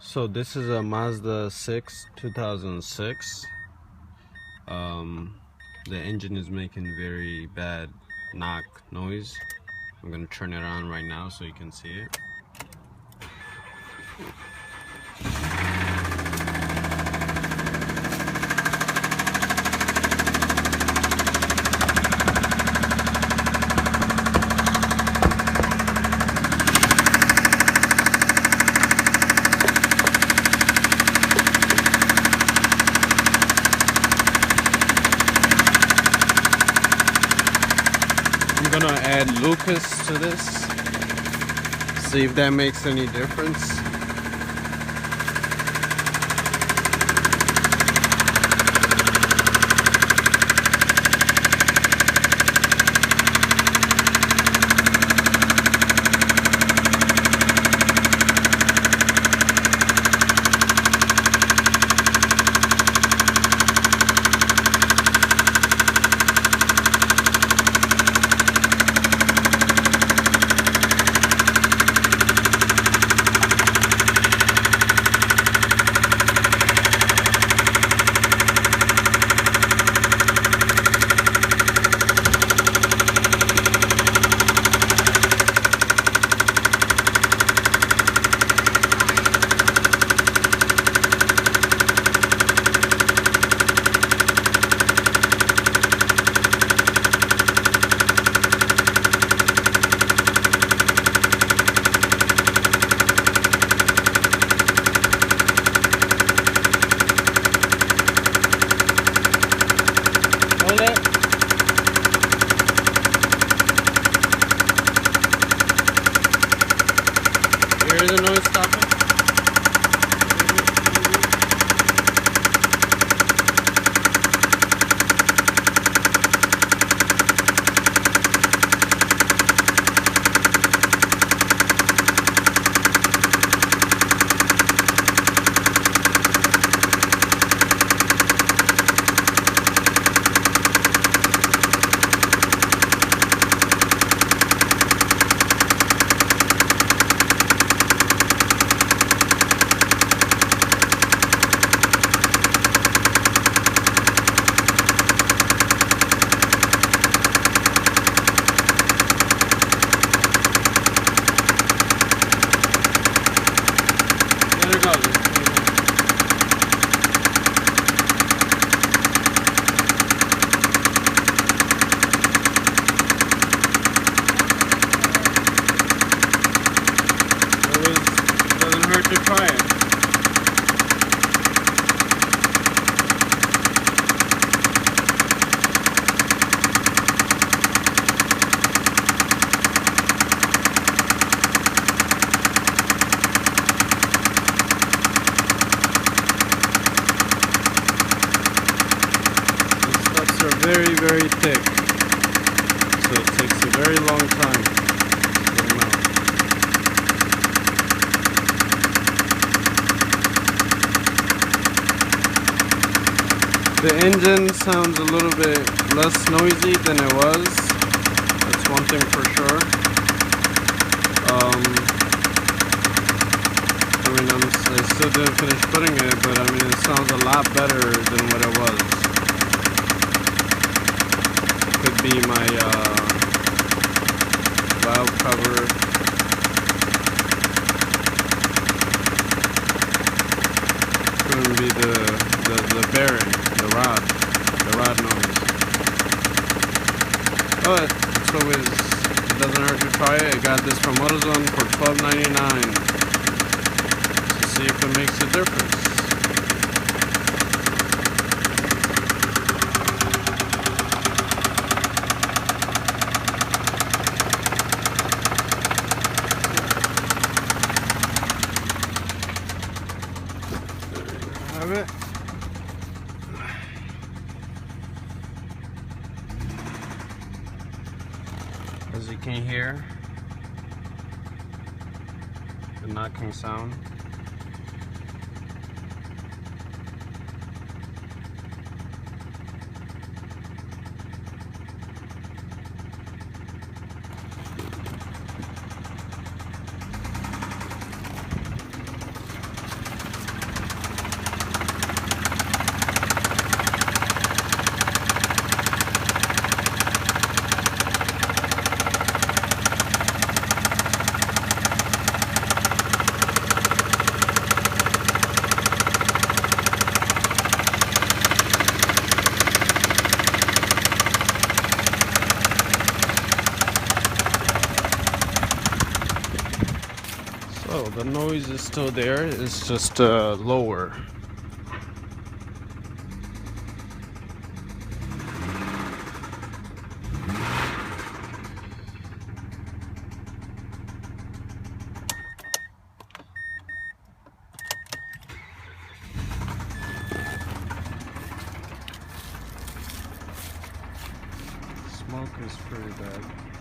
So this is a Mazda6 2006. The engine is making very bad knock noise. I'm gonna turn it on right now so you can see it. I'm gonna add Lucas to this, see if that makes any difference. Hear the noise stopping? Doesn't hurt to try it. Very, very thick, so it takes a very long time to get them out. The engine sounds a little bit less noisy than it was. That's one thing for sure. I still didn't finish putting it, but I mean it sounds a lot better than what it was. Could be my valve cover. Couldn't be the bearing, the rod noise. But it's always, it doesn't hurt to try it. I got this from AutoZone for $12.99 to see if it makes a difference. Have it. As you can hear, the knocking sound. The noise is still there, it's just lower. Smoke is pretty bad.